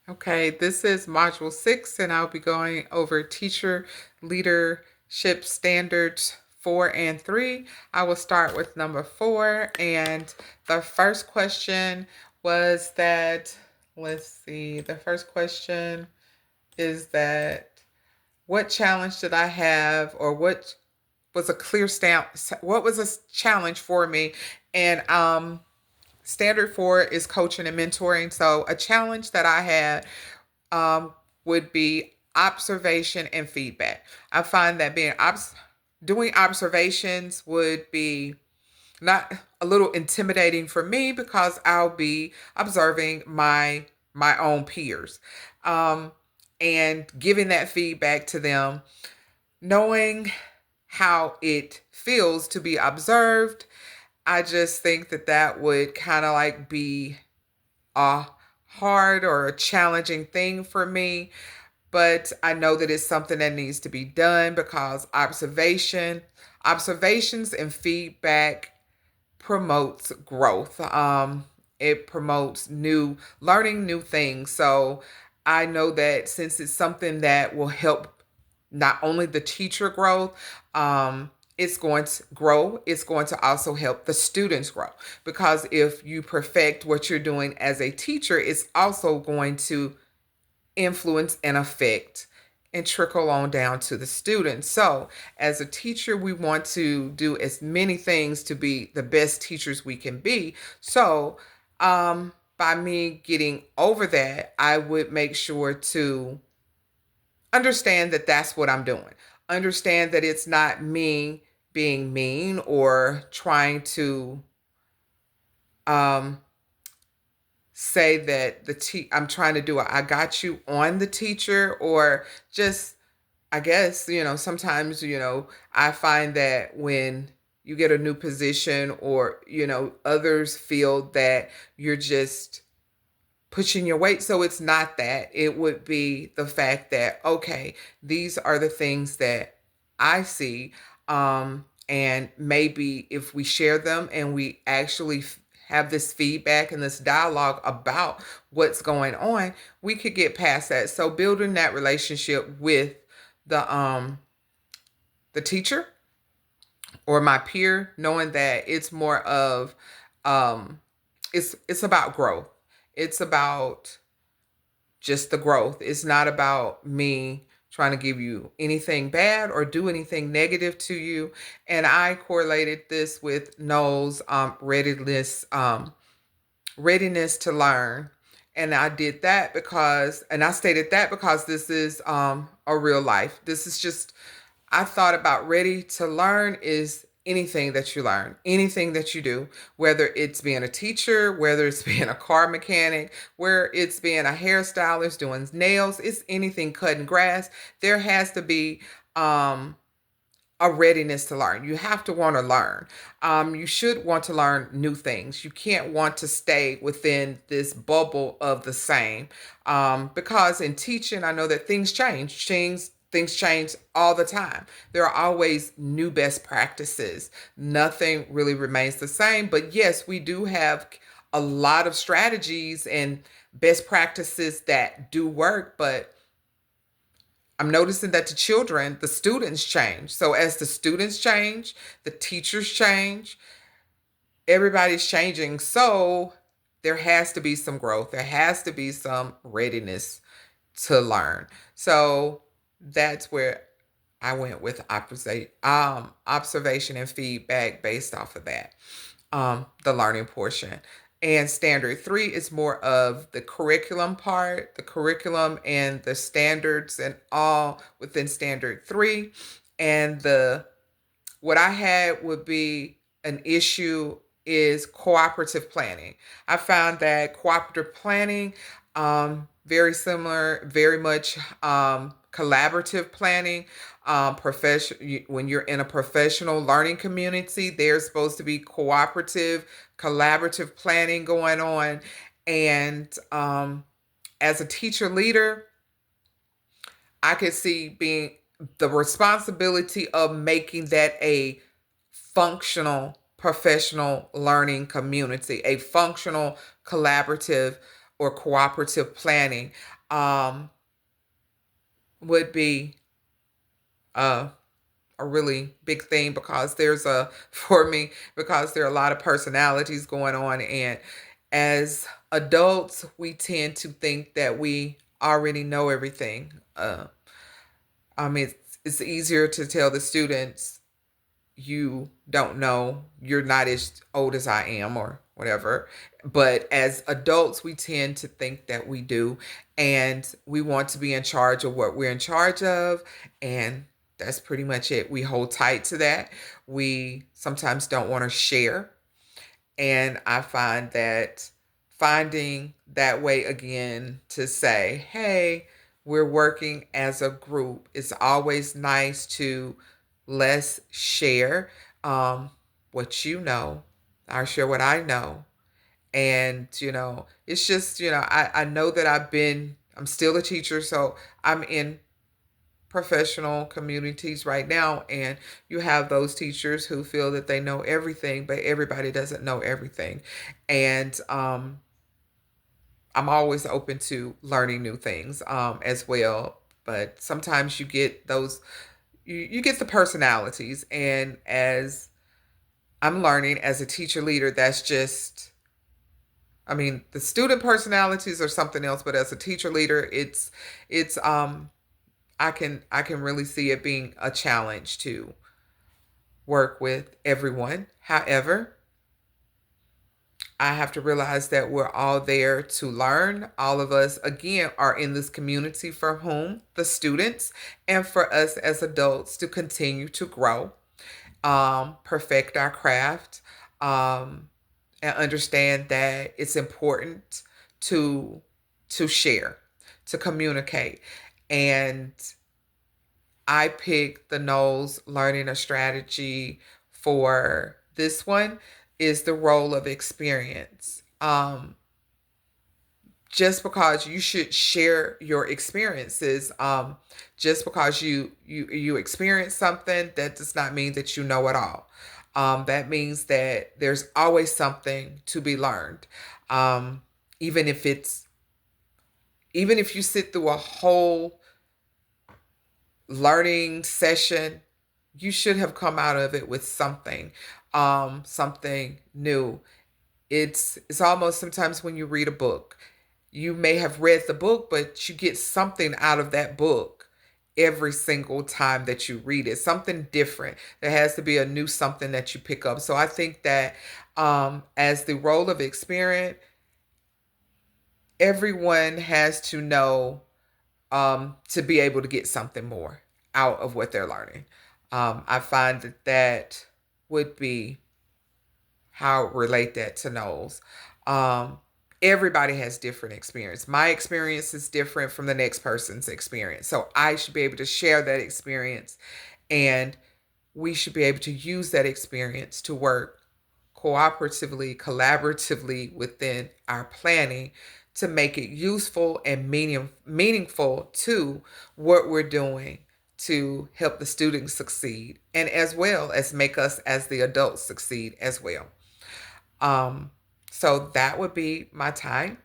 Okay, this is Module 6, and I'll be going over Teacher Leadership Standards 4 and 3. I will start with number 4, and the first question was that, let's see, the first question is that what challenge did I have, or what was a clear stamp, what was a challenge for me? And standard 4 is coaching and mentoring. So a challenge that I had um, would be observation and feedback. I find that doing observations would be not a little intimidating for me because I'll be observing my own peers, um, and giving that feedback to them, knowing how it feels to be observed. I just think that that would kind of like be a hard or a challenging thing for me, but I know that it's something that needs to be done because observations and feedback promotes growth. It promotes learning new things. So I know that since it's something that will help not only the teacher growth, it's going to grow, it's going to also help the students grow. Because if you perfect what you're doing as a teacher, it's also going to influence and affect and trickle on down to the students. So, as a teacher, we want to do as many things to be the best teachers we can be. So, by me getting over that, I would make sure to understand that that's what I'm doing. Understand that it's not me being mean or trying to um, say that I'm trying to do a I got you on the teacher, or just, I guess, sometimes, I find that when you get a new position, or, others feel that you're just pushing your weight. So it's not that. It would be the fact that, okay, these are the things that I see. And maybe if we share them and we actually have this feedback and this dialogue about what's going on, we could get past that. So building that relationship with the the teacher or my peer, knowing that it's more of um it's about growth. It's about just the growth. It's not about me trying to give you anything bad or do anything negative to you. And I correlated this with Noel's readiness to learn. And I did that because, and I stated that because this is a real life. This is just, I thought about ready to learn is anything that you learn, anything that you do, whether it's being a teacher, whether it's being a car mechanic, where it's being a hairstylist, doing nails, it's anything, cutting grass. There has to be a readiness to learn. You have to want to learn. You should want to learn new things. You can't want to stay within this bubble of the same. Because in teaching, I know that things change all the time. There are always new best practices. Nothing really remains the same. But yes, we do have a lot of strategies and best practices that do work, but I'm noticing that the students change. So as the students change, the teachers change, everybody's changing. So there has to be some growth. There has to be some readiness to learn. So that's where I went with observation and feedback based off of that, the learning portion. And standard 3 is more of the curriculum part, the curriculum and the standards and all within standard 3. And the what I had would be an issue is cooperative planning. I found that cooperative planning, very similar, very much collaborative planning. When you're in a professional learning community, there's supposed to be collaborative planning going on. And as a teacher leader, I could see being the responsibility of making that a functional professional learning community, a functional collaborative or cooperative planning um, would be uh, a really big thing because there's a for me because there are a lot of personalities going on, and as adults we tend to think that we already know everything. It's easier to tell the students you don't know, you're not as old as I am or whatever. But as adults, we tend to think that we do, and we want to be in charge of what we're in charge of. And that's pretty much it. We hold tight to that. We sometimes don't want to share. And I find that finding that way again to say, hey, we're working as a group. It's always nice to let's share what you know. I share what I know. And, it's just, I know that I'm still a teacher, so I'm in professional communities right now, and you have those teachers who feel that they know everything, but everybody doesn't know everything. And I'm always open to learning new things as well, but sometimes you get those you get the personalities, and as I'm learning as a teacher leader, that's just, I mean, the student personalities are something else, but as a teacher leader, it's I can really see it being a challenge to work with everyone. However, I have to realize that we're all there to learn. All of us, again, are in this community for whom the students, and for us as adults to continue to grow, perfect our craft, um, and understand that it's important to share, to communicate. And I picked the Knowles Learning a Strategy for this one is the role of experience. Just because you should share your experiences, just because you experience something, that does not mean that you know it all. That means that there's always something to be learned. Um, even if it's even if you sit through a whole learning session, you should have come out of it with something new. It's almost sometimes when you read a book, you may have read the book, but you get something out of that book every single time that you read it, something different. There has to be a new something that you pick up. So I think that as the role of experience, everyone has to know to be able to get something more out of what they're learning. I find that that would be how I relate that to Knowles. Um, Everybody has different experience. My experience is different from the next person's experience. So I should be able to share that experience, and we should be able to use that experience to work cooperatively, collaboratively within our planning to make it useful and meaningful to what we're doing to help the students succeed, and as well as make us as the adults succeed as well. Um, so that would be my time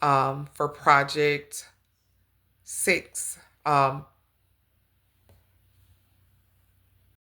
for project 6.